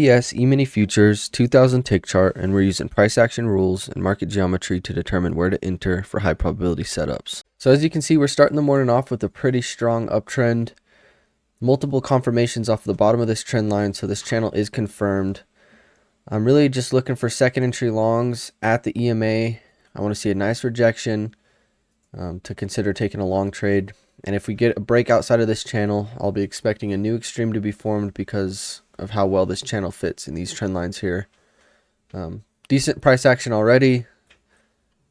CES E-mini futures 2000 tick chart, and we're using price action rules and market geometry to determine where to enter for high probability setups. So as you can see, we're starting the morning off with a pretty strong uptrend. Multiple confirmations off the bottom of this trend line, so this channel is confirmed. I'm really just looking for second entry longs at the EMA. I want to see a nice rejection to consider taking a long trade. And if we get a break outside of this channel, I'll be expecting a new extreme to be formed because of how well this channel fits in these trend lines here. Decent price action already,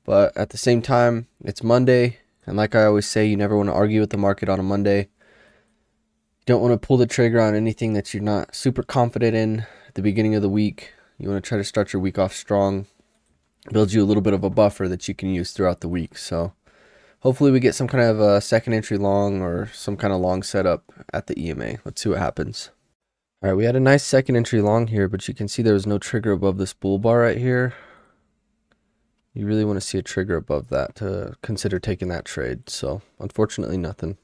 but at the same time, it's Monday. And like I always say, you never want to argue with the market on a Monday. You don't want to pull the trigger on anything that you're not super confident in at the beginning of the week. You want to try to start your week off strong, build you a little bit of a buffer that you can use throughout the week. So hopefully we get some kind of a second entry long or some kind of long setup at the EMA. Let's see what happens. All right, we had a nice second entry long here, but you can see there was no trigger above this bull bar right here. You really want to see a trigger above that to consider taking that trade. So unfortunately, nothing.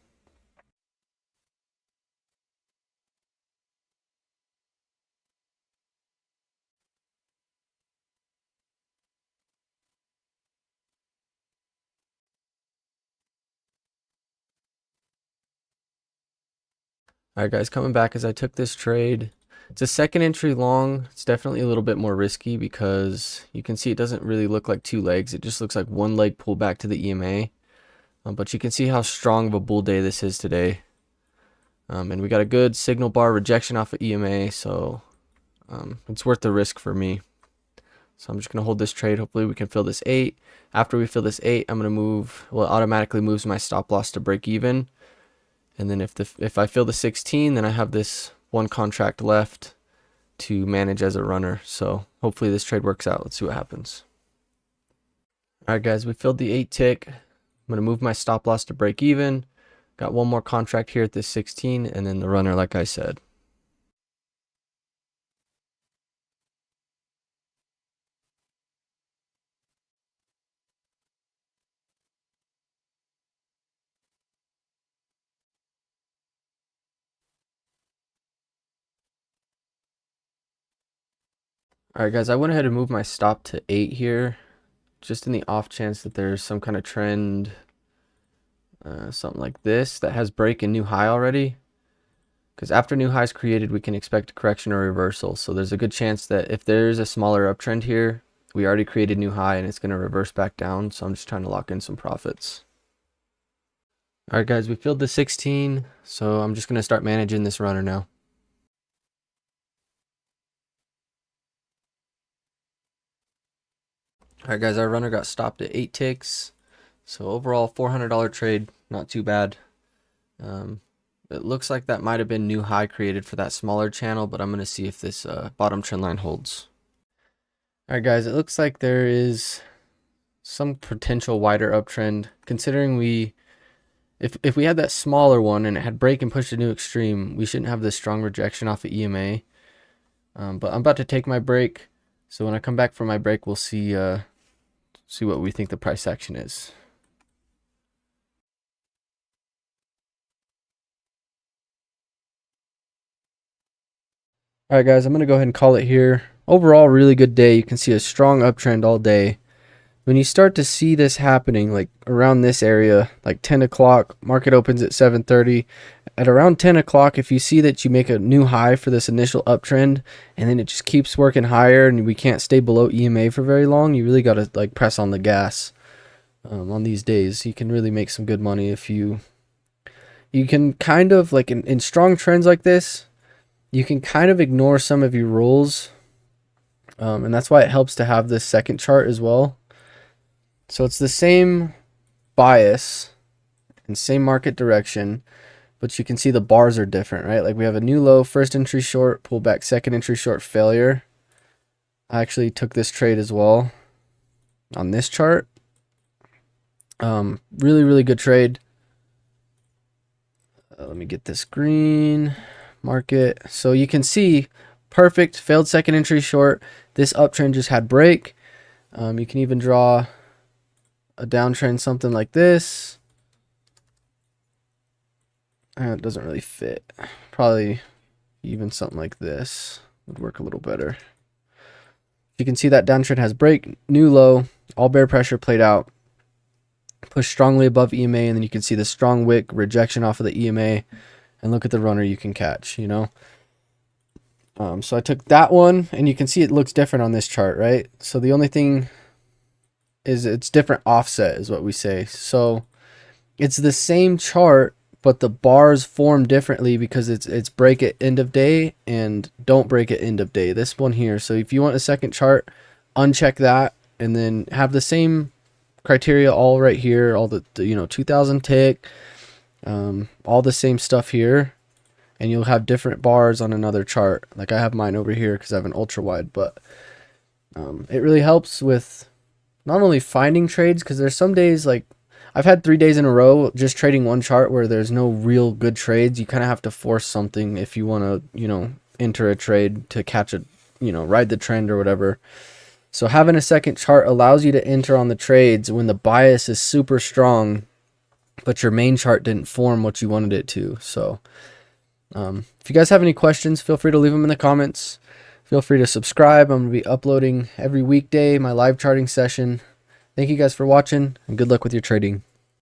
All right, guys, coming back as I took this trade. It's a second entry long. It's definitely a little bit more risky because you can see it doesn't really look like two legs. It just looks like one leg pulled back to the EMA. But you can see how strong of a bull day this is today. And we got a good signal bar rejection off of EMA, so it's worth the risk for me. So I'm just going to hold this trade. Hopefully we can fill this 8. After we fill this 8, I'm going to move, well, it automatically moves my stop loss to break even. And then if I fill the 16, then I have this one contract left to manage as a runner. So hopefully this trade works out. Let's see what happens. All right, guys, we filled the 8 tick. I'm going to move my stop loss to break even. Got one more contract here at this 16, and then the runner, like I said. All right, guys, I went ahead and moved my stop to 8 here, just in the off chance that there's some kind of trend, something like this that has break and new high already. Because after new highs created, we can expect a correction or reversal. So there's a good chance that if there's a smaller uptrend here, we already created new high and it's going to reverse back down. So I'm just trying to lock in some profits. All right, guys, we filled the 16, so I'm just going to start managing this runner now. All right, guys, our runner got stopped at 8 ticks. So overall, $400 trade, not too bad. It looks like that might have been new high created for that smaller channel, but I'm going to see if this bottom trend line holds. All right, guys, it looks like there is some potential wider uptrend, considering if we had that smaller one and it had break and pushed a new extreme, we shouldn't have this strong rejection off of EMA. But I'm about to take my break, so when I come back from my break, we'll see what we think the price action is. All right, guys, I'm going to go ahead and call it here. Overall, really good day. You can see a strong uptrend all day. When you start to see this happening, like around this area, like 10 o'clock, market opens at 7:30. At around 10 o'clock, if you see that you make a new high for this initial uptrend, and then it just keeps working higher and we can't stay below EMA for very long, you really got to like press on the gas on these days. You can really make some good money if you can kind of, like in strong trends like this, you can kind of ignore some of your rules. And that's why it helps to have this second chart as well. So it's the same bias and same market direction, but you can see the bars are different, right? Like we have a new low, first entry short, pull back, second entry short, failure. I actually took this trade as well on this chart. Really, really good trade. Let me get this green market. So you can see perfect failed second entry short. This uptrend just had break. You can even draw a downtrend, something like this. It doesn't really fit. Probably even something like this. would work a little better. You can see that downtrend has break, new low, all bear pressure played out, push strongly above EMA, and then you can see the strong wick rejection off of the EMA, and look at the runner you can catch, you know. So I took that one, and you can see it looks different on this chart, right? So the only thing is it's different offset is what we say. So it's the same chart, but the bars form differently because it's break at end of day and don't break at end of day. This one here. So if you want a second chart, uncheck that and then have the same criteria all right here, all the 2000 tick, all the same stuff here, and you'll have different bars on another chart. Like I have mine over here because I have an ultra wide, but it really helps with not only finding trades, because there's some days, like I've had 3 days in a row just trading one chart where there's no real good trades. You kind of have to force something if you want to, enter a trade to catch a, ride the trend or whatever. So having a second chart allows you to enter on the trades when the bias is super strong, but your main chart didn't form what you wanted it to. So if you guys have any questions, feel free to leave them in the comments. Feel free to subscribe. I'm going to be uploading every weekday my live charting session. Thank you guys for watching, and good luck with your trading.